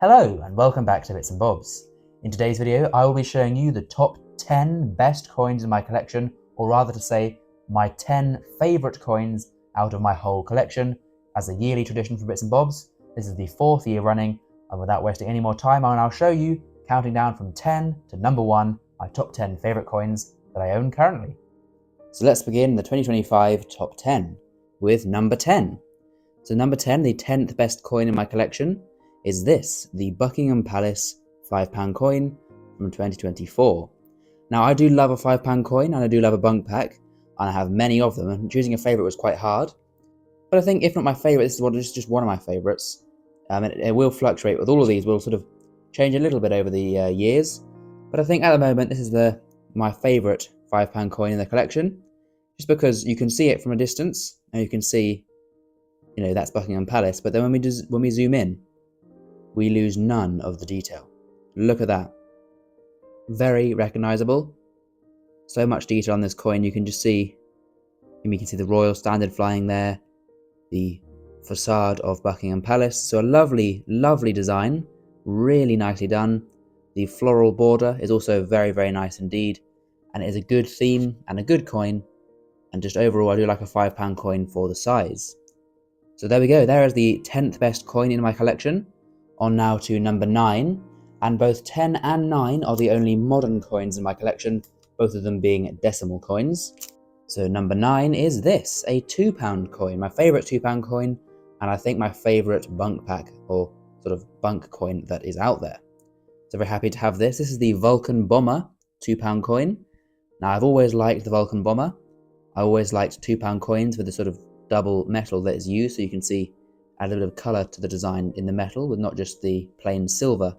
Hello and welcome back to Bits and Bobs. In today's video I will be showing you the top 10 best coins in my collection, or rather to say my 10 favourite coins out of my whole collection. As a yearly tradition for Bits and Bobs, this is the 4th year running, and without wasting any more time I'll now show you, counting down from 10 to number 1, my top 10 favourite coins that I own currently. So let's begin the 2025 top 10 with number 10. So number 10, the 10th best coin in my collection, is this, the Buckingham Palace £5 coin from 2024. Now I do love a £5 coin and I do love a bunk pack, and I have many of them, and choosing a favourite was quite hard. But I think if not my favourite, this is just one of my favourites. It will fluctuate with all of these, will sort of change a little bit over the years. But I think at the moment this is my favourite £5 coin in the collection, just because you can see it from a distance and you can see, that's Buckingham Palace. But then when we zoom in, we lose none of the detail. Look at that. Very recognisable. So much detail on this coin. You can just see, you can see the royal standard flying there, the facade of Buckingham Palace. So a lovely, lovely design, really nicely done. The floral border is also very, very nice indeed, and it is a good theme and a good coin. And just overall, I do like a £5 coin for the size. So there we go. There is the 10th best coin in my collection. On now to number 9, and both 10 and 9 are the only modern coins in my collection, both of them being decimal coins. So number 9 is this, a £2 coin, my favourite £2 coin, and I think my favourite bunk pack, or sort of bunk coin that is out there. So very happy to have this. This is the Vulcan Bomber £2 coin. Now I've always liked the Vulcan Bomber. I always liked £2 coins with the sort of double metal that is used, so you can see add a little bit of colour to the design in the metal, with not just the plain silver,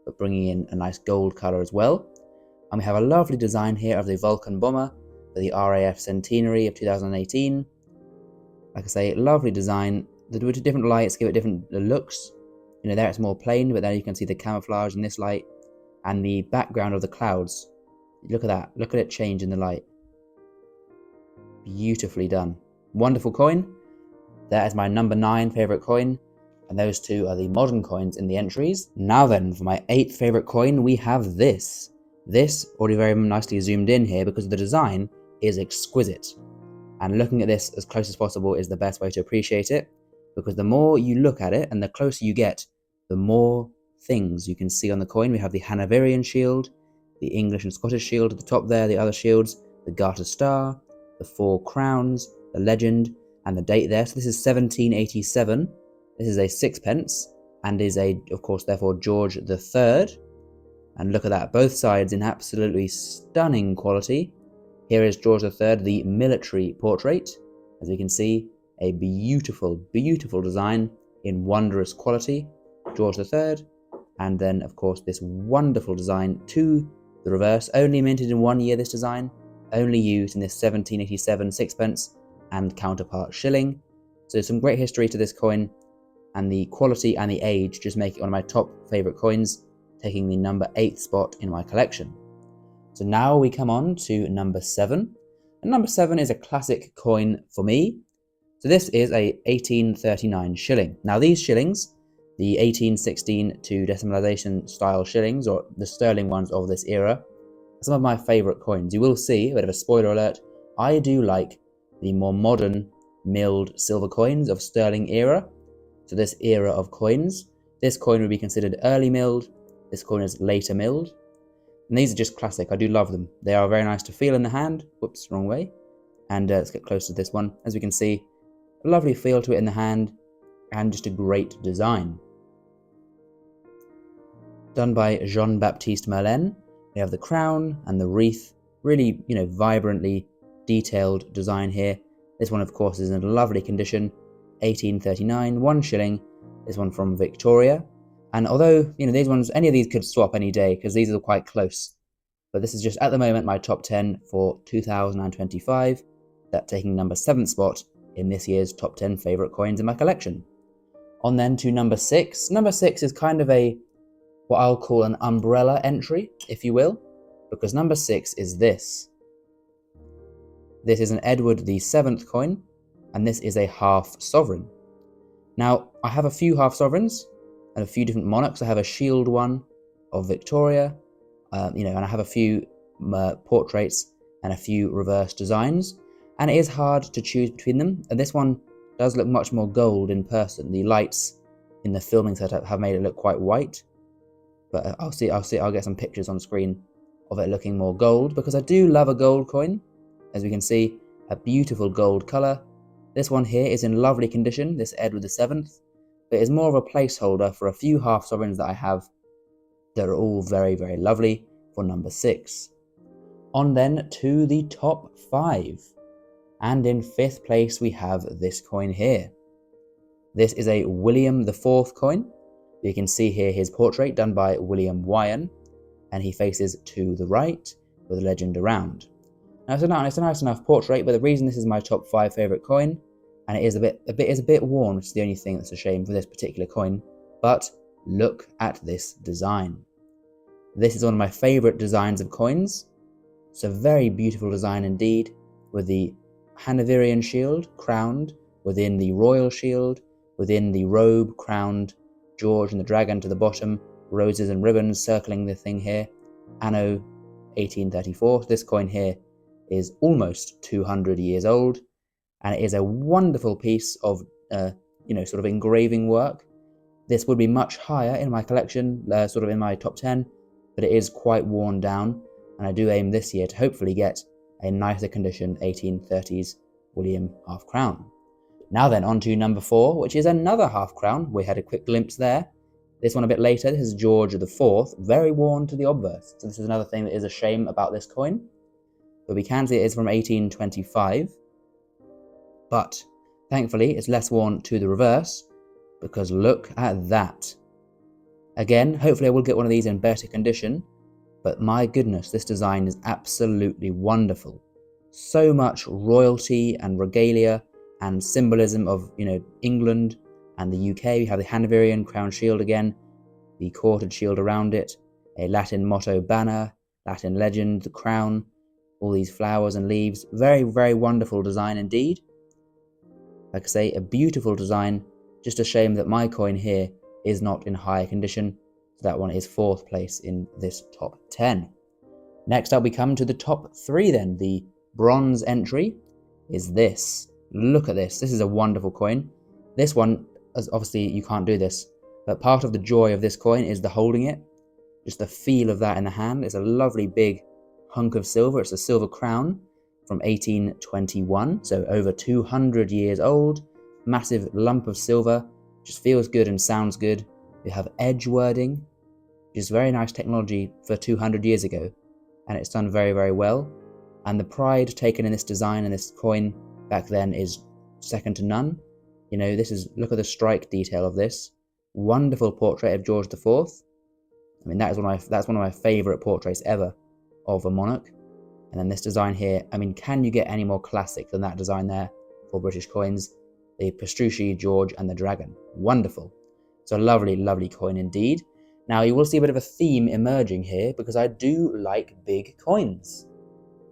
but bringing in a nice gold colour as well. And we have a lovely design here of the Vulcan Bomber for the RAF Centenary of 2018. Like I say, lovely design. The different lights give it different looks. There it's more plain, but then you can see the camouflage in this light, and the background of the clouds. Look at that. Look at it change in the light. Beautifully done. Wonderful coin. That is my number 9 favourite coin, and those two are the modern coins in the entries. Now then, for my 8th favourite coin, we have this. This, already very nicely zoomed in here because the design is exquisite. And looking at this as close as possible is the best way to appreciate it, because the more you look at it and the closer you get, the more things you can see on the coin. We have the Hanoverian shield, the English and Scottish shield at the top there, the other shields, the Garter Star, the 4 crowns, the legend, and the date there. So this is 1787. This is a sixpence, and is of course, therefore George III. And look at that, both sides in absolutely stunning quality. Here is George III, the military portrait. As you can see, a beautiful, beautiful design in wondrous quality. George III, and then of course this wonderful design to the reverse. Only minted in 1 year, this design. Only used in this 1787 sixpence and counterpart shilling. So some great history to this coin, and the quality and the age just make it one of my top favourite coins, taking the number 8th spot in my collection. So now we come on to number 7, and number 7 is a classic coin for me. So this is a 1839 shilling. Now these shillings, the 1816 to decimalisation style shillings, or the sterling ones of this era, are some of my favourite coins. You will see, a bit of a spoiler alert, I do like the more modern milled silver coins of sterling era. So this era of coins, this coin would be considered early milled, this coin is later milled, and these are just classic. I do love them. They are very nice to feel in the hand. Whoops, wrong way. And let's get close to this one. As we can see, a lovely feel to it in the hand, and just a great design. Done by Jean-Baptiste Merlin. We have the crown and the wreath, really, vibrantly detailed design here. This one of course is in lovely condition, 1839, 1 shilling. This one from Victoria, and although these ones, any of these could swap any day because these are quite close, but this is just at the moment my top 10 for 2025, that taking number 7th spot in this year's top 10 favourite coins in my collection. On then to number 6. Number 6 is kind of what I'll call an umbrella entry, if you will, because number 6 is this. This is an Edward VII coin, and this is a half sovereign. Now, I have a few half sovereigns, and a few different monarchs. I have a shield one of Victoria, and I have a few portraits and a few reverse designs, and it is hard to choose between them. And this one does look much more gold in person. The lights in the filming setup have made it look quite white, but I'll get some pictures on screen of it looking more gold, because I do love a gold coin. As we can see, a beautiful gold color. This one here is in lovely condition, this Edward VII, but is more of a placeholder for a few half sovereigns that I have that are all very, very lovely for number 6. On then to the top 5. And in 5th place we have this coin here. This is a William IV coin. You can see here his portrait done by William Wyon, and he faces to the right with a legend around. Now it's a nice enough portrait, but the reason this is my top 5 favourite coin, and it is a bit worn, which is the only thing that's a shame for this particular coin, but look at this design. This is one of my favourite designs of coins. It's a very beautiful design indeed, with the Hanoverian shield crowned within the royal shield, within the robe crowned George and the dragon to the bottom, roses and ribbons circling the thing here, anno 1834. This coin here is almost 200 years old, and it is a wonderful piece of sort of engraving work. This would be much higher in my collection, sort of in my top 10, but it is quite worn down, and I do aim this year to hopefully get a nicer condition 1830s William half crown. Now then, on to number 4, which is another half crown. We had a quick glimpse there. This one a bit later. This is George IV, very worn to the obverse. So this is another thing that is a shame about this coin. But we can see it is from 1825. But thankfully, it's less worn to the reverse, because look at that. Again, hopefully I will get one of these in better condition, but my goodness, this design is absolutely wonderful. So much royalty and regalia and symbolism of, England and the UK. We have the Hanoverian crown shield again, the quartered shield around it, a Latin motto banner, Latin legend, the crown, all these flowers and leaves. Very, very wonderful design indeed. Like I say, a beautiful design. Just a shame that my coin here is not in higher condition. So that one is 4th place in this top 10. Next up we come to the top 3 then. The bronze entry is this. Look at this. This is a wonderful coin. This one, obviously you can't do this, but part of the joy of this coin is the holding it. Just the feel of that in the hand. It's a lovely big hunk of silver. It's a silver crown from 1821, so over 200 years old. Massive lump of silver. Just feels good and sounds good. We have edge wording, which is very nice technology for 200 years ago, and it's done very, very well. And the pride taken in this design and this coin back then is second to none. Look at the strike detail of this. Wonderful portrait of George IV. I mean, that's one of my favourite portraits ever of a monarch. And then this design here, I mean, can you get any more classic than that design there for British coins? The Pastrucci, George and the dragon. Wonderful. It's a lovely, lovely coin indeed. Now you will see a bit of a theme emerging here, because I do like big coins.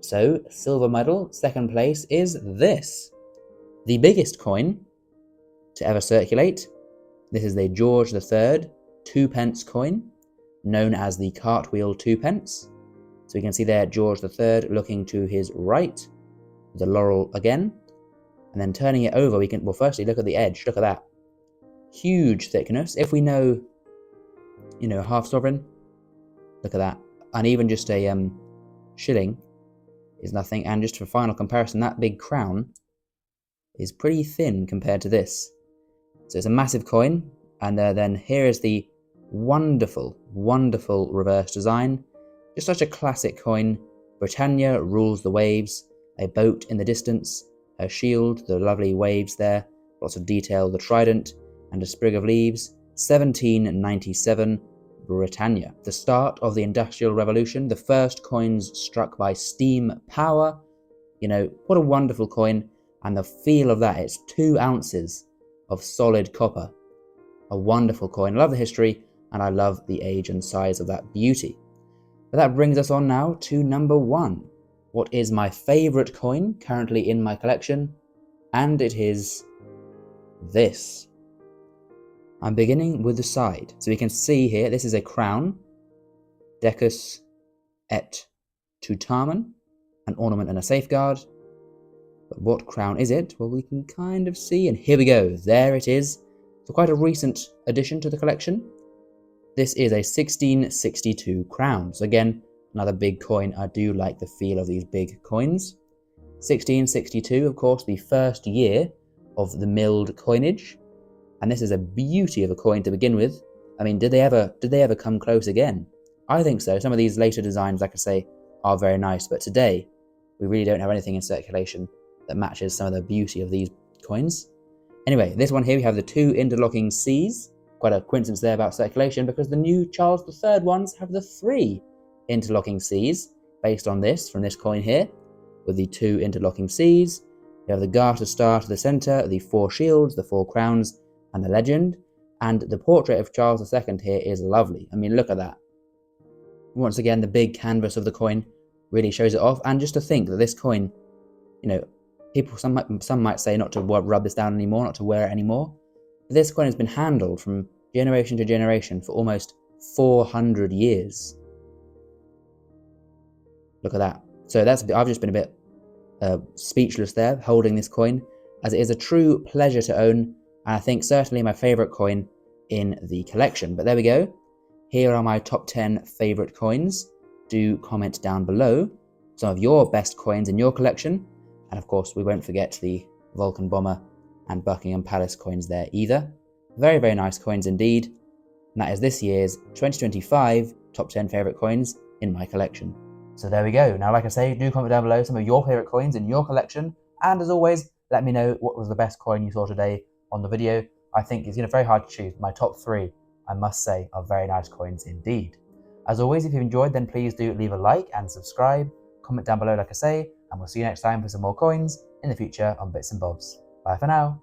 So, silver medal, 2nd place is this. The biggest coin to ever circulate. This is the George III 2p coin, known as the Cartwheel 2p. So you can see there George III looking to his right, the laurel again, and then turning it over, we can, well, firstly look at the edge, look at that. Huge thickness. If we know, half sovereign, look at that. And even just a shilling is nothing. And just for final comparison, that big crown is pretty thin compared to this. So it's a massive coin. And then here is the wonderful, wonderful reverse design. Just such a classic coin. Britannia rules the waves. A boat in the distance. A shield, the lovely waves there. Lots of detail, the trident, and a sprig of leaves. 1797, Britannia. The start of the Industrial Revolution. The first coins struck by steam power. What a wonderful coin. And the feel of that, it's 2 ounces of solid copper. A wonderful coin. I love the history, and I love the age and size of that beauty. But that brings us on now to number 1. What is my favourite coin currently in my collection? And it is this. I'm beginning with the side. So we can see here, this is a crown, Decus et Tutamen, an ornament and a safeguard. But what crown is it? Well, we can kind of see, and here we go, there it is. So quite a recent addition to the collection. This is a 1662 crown. So again, another big coin. I do like the feel of these big coins. 1662, of course, the first year of the milled coinage. And this is a beauty of a coin to begin with. I mean, did they ever come close again? I think so. Some of these later designs, like I say, are very nice, but today we really don't have anything in circulation that matches some of the beauty of these coins. Anyway, this one here, we have the two interlocking C's. Quite a coincidence there about circulation, because the new Charles III ones have the 3 interlocking C's, based on this, from this coin here, with the 2 interlocking C's. You have the Garter star to the centre, the 4 shields, the 4 crowns, and the legend. And the portrait of Charles II here is lovely. I mean, look at that. Once again, the big canvas of the coin really shows it off. And just to think that this coin, you know, some might say not to rub this down anymore, not to wear it anymore. But this coin has been handled from generation to generation for almost 400 years. Look at that. So I've just been a bit speechless there, holding this coin, as it is a true pleasure to own, and I think certainly my favourite coin in the collection. But there we go. Here are my top 10 favourite coins. Do comment down below some of your best coins in your collection. And of course, we won't forget the Vulcan bomber and Buckingham Palace coins there either. Very, very nice coins indeed. And that is this year's 2025 top 10 favourite coins in my collection. So there we go. Now, like I say, do comment down below some of your favourite coins in your collection. And as always, let me know what was the best coin you saw today on the video. I think it's very hard to choose. My top 3, I must say, are very nice coins indeed. As always, if you've enjoyed, then please do leave a like and subscribe. Comment down below, like I say, and we'll see you next time for some more coins in the future on Bits and Bobs. Bye for now.